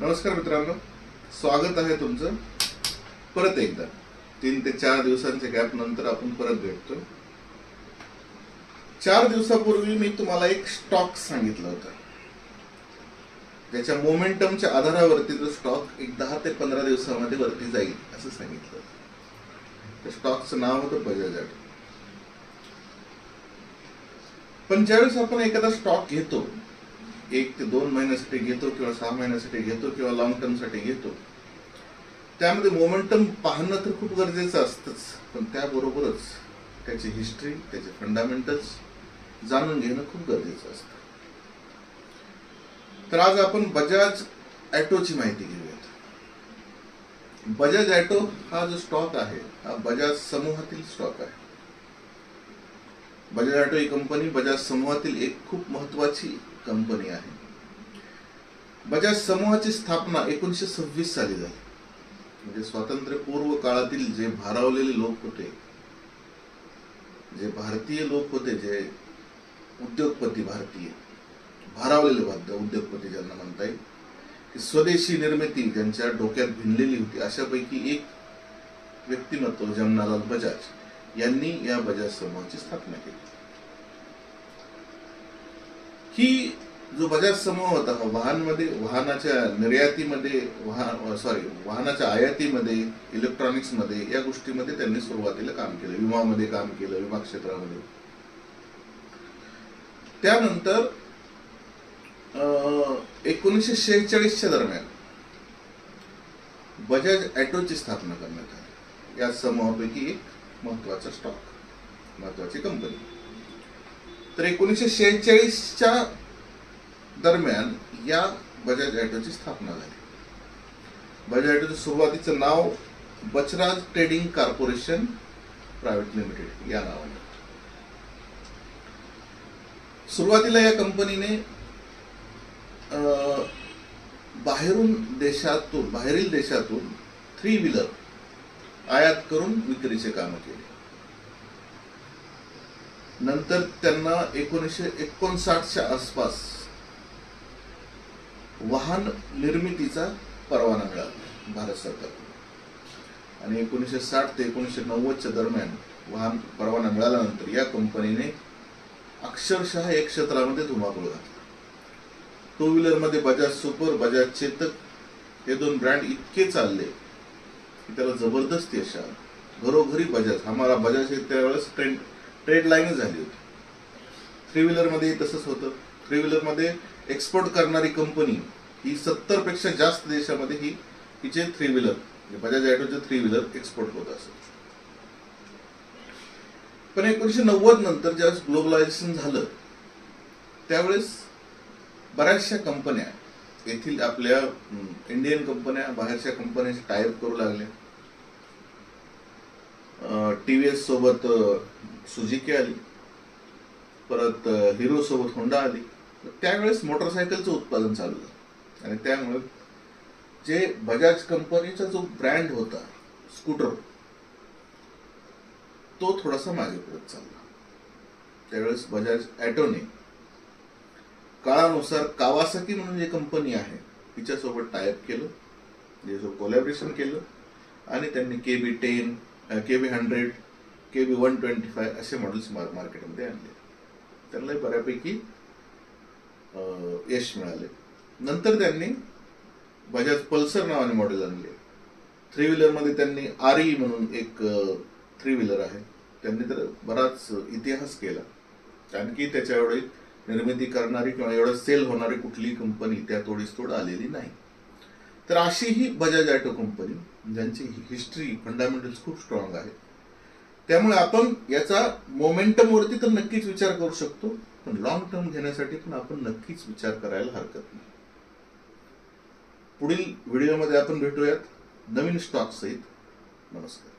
नमस्कार मित्रांनो, स्वागत आहे तुमचं परत एकदा 3 ते 4 दिवसांच्या गॅप नंतर आपण परत भेटतो। 4 दिवसापूर्वी मी तुम्हाला एक स्टॉक सांगितलं होतं, त्याच्या मोमेंटमच्या आधारावरती तो स्टॉक एक 10 ते 15 दिवसांमध्ये वरती जाईल असं सांगितलं होतं। त्या स्टॉकचं नाव होतं बजाज ऑटो। पण ज्यावेळेस आपण एखादा स्टॉक घेतो, 1 ते 2 महिन्यासाठी घेतो किंवा 6 महिन्यासाठी घेतो किंवा लॉंग टर्म साठी घेतो, त्यामध्ये मोमेंटम पाहणं तर खूप गरजेचं असतंच, पण त्याबरोबरच त्याची हिस्ट्री, त्याचे फंडामेंटल्स जाणून घेणं खूप गरजेचं असतं। तर आज आपण बजाज ऑटोची माहिती घेऊयात। बजाज ऑटो हा जो स्टॉक आहे हा बजाज समूहातील स्टॉक आहे। बजाज ऑटो ही कंपनी बजाज समूहातील एक खूप महत्वाची कंपनी आहे। बजाज समूहाची स्थापना 1926 साली झाली। म्हणजे स्वातंत्र्यपूर्व काळातील जे भारावलेले लोक होते, जे भारतीय लोक होते, जे उद्योगपती, भारतीय भारावलेले उद्योगपती ज्यांना म्हणता येईल, की स्वदेशी निर्मिती ज्यांच्या डोक्यात भिनलेली होती, अशापैकी एक व्यक्तिमत्व जमनालाल बजाज यांनी या बजाज समूहाची स्थापना केली। ही जो बजाज समूह होता हा वाहनाच्या निर्यातीमध्ये, वाहनाच्या आयातीमध्ये, इलेक्ट्रॉनिक्स मध्ये, या गोष्टीमध्ये त्यांनी सुरुवातीला काम केलं। विमामध्ये काम केलं, विमा क्षेत्रामध्ये। त्यानंतर 1946च्या दरम्यान बजाज ऑटोची स्थापना करण्यात आली। या समूहापैकी एक महत्वाचा स्टॉक, महत्वाची कंपनी। तर 1946च्या दरम्यान या बजाज ऑटोची स्थापना झाली। बजाज ऑटोचं सुरुवातीचं नाव बचराज ट्रेडिंग कॉर्पोरेशन प्रायव्हेट लिमिटेड या नावाने। सुरुवातीला या कंपनीने बाहेरील देशातून 3 व्हीलर आयात करून विक्रीचे काम केले। नंतर त्यांना 1959च्या आसपास वाहन निर्मितीचा परवाना मिळाला भारत सरकारकडून, आणि 1960 ते 1990च्या दरम्यान वाहन परवाना मिळाल्यानंतर या कंपनीने अक्षरशः एक क्षेत्रामध्ये धुमाकूळ घातला। 2 व्हीलर मध्ये बजाज सुपर, बजाज चेतक हे 2 ब्रँड इतके चालले की त्याला जबरदस्त यश आलं। घरोघरी बजाज, हमारा बजाज हे त्यावेळेस ट्रेड लाईन झाली होती। 3 व्हीलर मध्ये तसंच होतं। 3 व्हीलर मध्ये एक्सपोर्ट करणारी कंपनी ही 70 पेक्षा जास्त देशामध्ये हिचे 3 व्हीलर, बजाज ऑटोचे 3 व्हीलर एक्सपोर्ट होत असत। पण 1990 नंतर ज्यावेळेस ग्लोबलायझेशन झालं, त्यावेळेस बऱ्याचशा कंपन्या, येथील आपल्या इंडियन कंपन्या बाहेरच्या कंपन्यांशी टायअप करू लागल्या। टीव्हीएस सोबत सुझुकी आली, परत हिरो सोबत होंडा आली। त्यावेळेस मोटरसायकलचं उत्पादन चालू झालं, आणि त्यामुळे जे बजाज कंपनीचा जो ब्रँड होता स्कूटर, तो थोडासा मागे पडत चालला। त्यावेळेस बजाज ऑटोने काळानुसार कावासाकी म्हणून जी कंपनी आहे तिच्यासोबत टायअप केलं, कोलॅबोरेशन केलं, आणि त्यांनी KB10, KB100, KB125 असे मॉडेल्स मार्केटमध्ये आणले। त्यांना बऱ्यापैकी यश मिळाले। नंतर त्यांनी बजाज पल्सर नावाने मॉडेल आणले। 3 व्हीलर मध्ये त्यांनी RE म्हणून एक 3 व्हीलर आहे, त्यांनी तर बराच इतिहास केला, कारण की त्याच्या एवढी निर्मिती करणारी किंवा एवढं सेल होणारी कुठलीही कंपनी त्या तोडीस-तोड आलेली नाही। तर अशी ही बजाज ऑटो कंपनी, ज्यांची हिस्ट्री, फंडामेंटल्स खूप स्ट्रॉंग आहे। त्यामुळे आपण याचा मोमेंटम वरती तर नक्कीच विचार करू शकतो, पण लॉंग टर्म घेण्यासाठी पण आपण नक्कीच विचार करायला हरकत नाही। पुढील व्हिडिओमध्ये आपण भेटूयात नवीन स्टॉक सहित। नमस्कार।